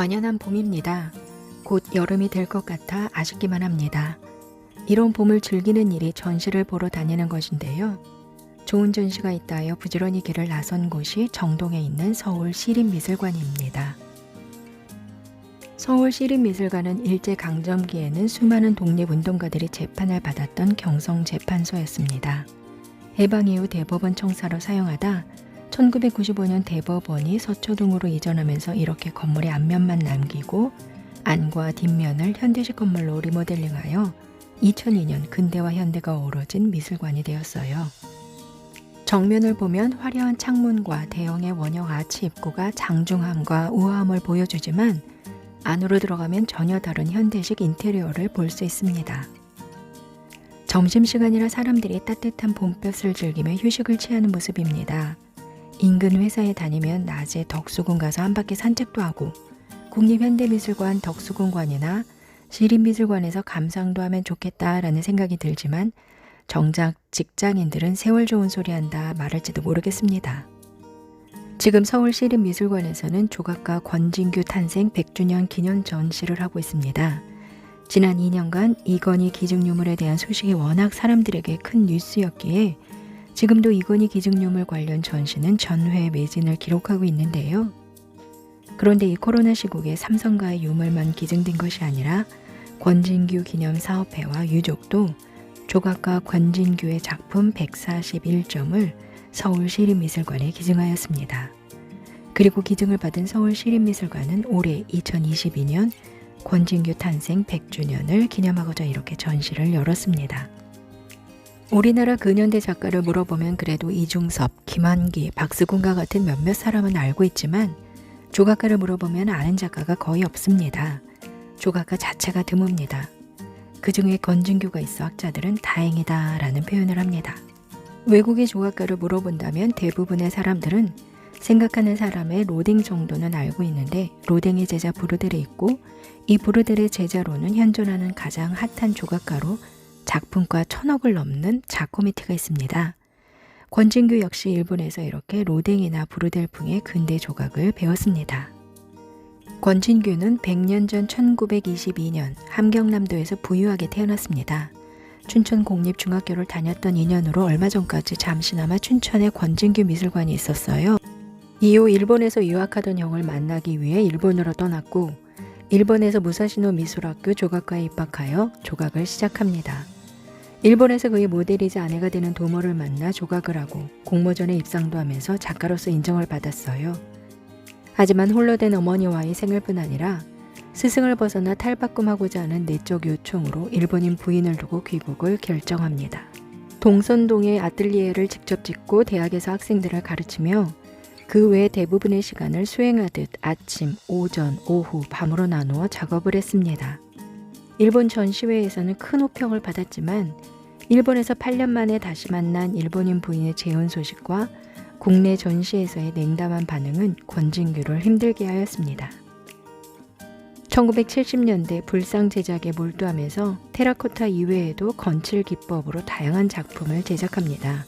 완연한 봄입니다. 곧 여름이 될 것 같아 아쉽기만 합니다. 이런 봄을 즐기는 일이 전시를 보러 다니는 것인데요. 좋은 전시가 있다 하여 부지런히 길을 나선 곳이 정동에 있는 서울시립미술관입니다. 서울시립미술관은 일제강점기에는 수많은 독립운동가들이 재판을 받았던 경성재판소였습니다. 해방 이후 대법원 청사로 사용하다 1995년 대법원이 서초동으로 이전하면서 이렇게 건물의 앞면만 남기고 안과 뒷면을 현대식 건물로 리모델링하여 2002년 근대와 현대가 어우러진 미술관이 되었어요. 정면을 보면 화려한 창문과 대형의 원형 아치 입구가 장중함과 우아함을 보여주지만 안으로 들어가면 전혀 다른 현대식 인테리어를 볼 수 있습니다. 점심시간이라 사람들이 따뜻한 봄볕을 즐기며 휴식을 취하는 모습입니다. 인근 회사에 다니면 낮에 덕수궁 가서 한 바퀴 산책도 하고 국립현대미술관 덕수궁관이나 시립미술관에서 감상도 하면 좋겠다라는 생각이 들지만 정작 직장인들은 세월 좋은 소리 한다 말할지도 모르겠습니다. 지금 서울시립미술관에서는 조각가 권진규 탄생 100주년 기념 전시를 하고 있습니다. 지난 2년간 이건희 기증유물에 대한 소식이 워낙 사람들에게 큰 뉴스였기에 지금도 이건희 기증유물 관련 전시는 전회 매진을 기록하고 있는데요. 그런데 이 코로나 시국에 삼성가의 유물만 기증된 것이 아니라 권진규 기념사업회와 유족도 조각가 권진규의 작품 141점을 서울시립미술관에 기증하였습니다. 그리고 기증을 받은 서울시립미술관은 올해 2022년 권진규 탄생 100주년을 기념하고자 이렇게 전시를 열었습니다. 우리나라 근현대 작가를 물어보면 그래도 이중섭, 김환기, 박스군과 같은 몇몇 사람은 알고 있지만 조각가를 물어보면 아는 작가가 거의 없습니다. 조각가 자체가 드뭅니다. 그 중에 권진규가 있어 학자들은 다행이다 라는 표현을 합니다. 외국의 조각가를 물어본다면 대부분의 사람들은 생각하는 사람의 로댕 정도는 알고 있는데 로댕의 제자 부르델이 있고 이 부르델의 제자로는 현존하는 가장 핫한 조각가로 작품가 1000억을 넘는 자코미티가 있습니다. 권진규 역시 일본에서 이렇게 로댕이나 부르델풍의 근대 조각을 배웠습니다. 권진규는 100년 전 1922년 함경남도에서 부유하게 태어났습니다. 춘천 공립중학교를 다녔던 인연으로 얼마 전까지 잠시나마 춘천에 권진규 미술관이 있었어요. 이후 일본에서 유학하던 형을 만나기 위해 일본으로 떠났고 일본에서 무사시노 미술학교 조각과에 입학하여 조각을 시작합니다. 일본에서 그의 모델이자 아내가 되는 도모를 만나 조각을 하고 공모전에 입상도 하면서 작가로서 인정을 받았어요. 하지만 홀로 된 어머니와의 생활뿐 아니라 스승을 벗어나 탈바꿈하고자 하는 내적 요청으로 일본인 부인을 두고 귀국을 결정합니다. 동선동에 아뜰리에를 직접 짓고 대학에서 학생들을 가르치며 그 외 대부분의 시간을 수행하듯 아침, 오전, 오후, 밤으로 나누어 작업을 했습니다. 일본 전시회에서는 큰 호평을 받았지만 일본에서 8년 만에 다시 만난 일본인 부인의 재혼 소식과 국내 전시에서의 냉담한 반응은 권진규를 힘들게 하였습니다. 1970년대 불상 제작에 몰두하면서 테라코타 이외에도 건칠 기법으로 다양한 작품을 제작합니다.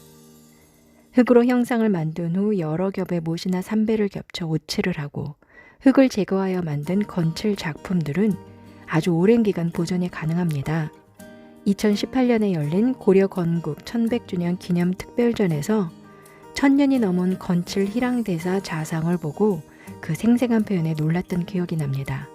흙으로 형상을 만든 후 여러 겹의 못이나 삼배를 겹쳐 오칠을 하고 흙을 제거하여 만든 건칠 작품들은 아주 오랜 기간 보존이 가능합니다. 2018년에 열린 고려 건국 1100주년 기념 특별전에서 1000년이 넘은 건칠 희랑대사 자상을 보고 그 생생한 표현에 놀랐던 기억이 납니다.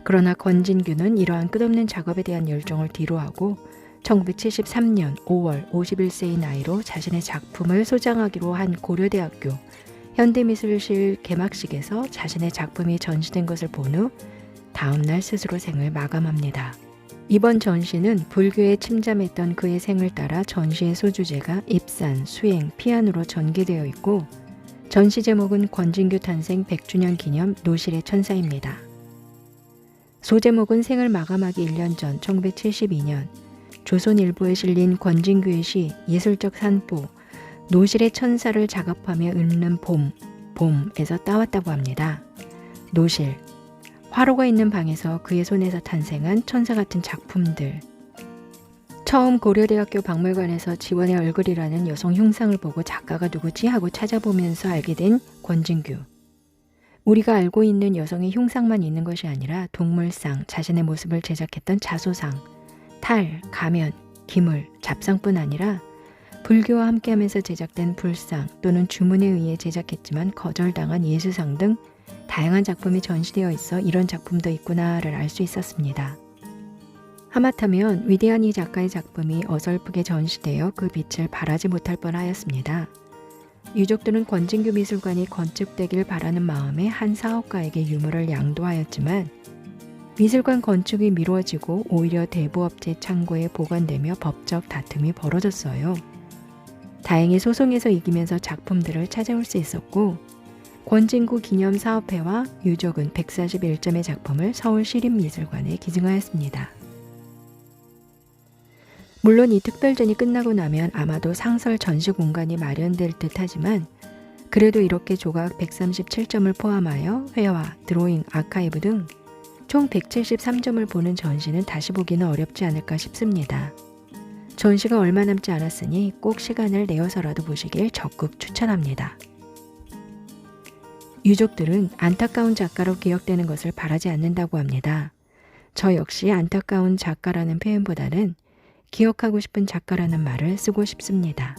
그러나 권진규는 이러한 끝없는 작업에 대한 열정을 뒤로하고 1973년 5월 51세의 나이로 자신의 작품을 소장하기로 한 고려대학교 현대미술실 개막식에서 자신의 작품이 전시된 것을 본 후 다음날 스스로 생을 마감합니다. 이번 전시는 불교에 침잠했던 그의 생을 따라 전시의 소주제가 입산, 수행, 피안으로 전개되어 있고 전시 제목은 권진규 탄생 100주년 기념 노실의 천사입니다. 소제목은 생을 마감하기 1년 전 1972년 조선일보에 실린 권진규의 시 예술적 산보 노실의 천사를 작업하며 읊는 봄에서 따왔다고 합니다. 노실, 화로가 있는 방에서 그의 손에서 탄생한 천사 같은 작품들. 처음 고려대학교 박물관에서 지원의 얼굴이라는 여성 흉상을 보고 작가가 누구지 하고 찾아보면서 알게 된 권진규. 우리가 알고 있는 여성의 흉상만 있는 것이 아니라 동물상, 자신의 모습을 제작했던 자소상, 탈, 가면, 기물, 잡상뿐 아니라 불교와 함께하면서 제작된 불상 또는 주문에 의해 제작했지만 거절당한 예수상 등 다양한 작품이 전시되어 있어 이런 작품도 있구나를 알 수 있었습니다. 하마터면 위대한 이 작가의 작품이 어설프게 전시되어 그 빛을 발하지 못할 뻔하였습니다. 유족들은 권진규 미술관이 건축되길 바라는 마음에 한 사업가에게 유물을 양도하였지만 미술관 건축이 미뤄지고 오히려 대부업체 창고에 보관되며 법적 다툼이 벌어졌어요. 다행히 소송에서 이기면서 작품들을 찾아올 수 있었고 권진구 기념사업회와 유족은 141점의 작품을 서울시립미술관에 기증하였습니다. 물론 이 특별전이 끝나고 나면 아마도 상설 전시 공간이 마련될 듯 하지만 그래도 이렇게 조각 137점을 포함하여 회화, 드로잉, 아카이브 등 총 173점을 보는 전시는 다시 보기는 어렵지 않을까 싶습니다. 전시가 얼마 남지 않았으니 꼭 시간을 내어서라도 보시길 적극 추천합니다. 유족들은 안타까운 작가로 기억되는 것을 바라지 않는다고 합니다. 저 역시 안타까운 작가라는 표현보다는 기억하고 싶은 작가라는 말을 쓰고 싶습니다.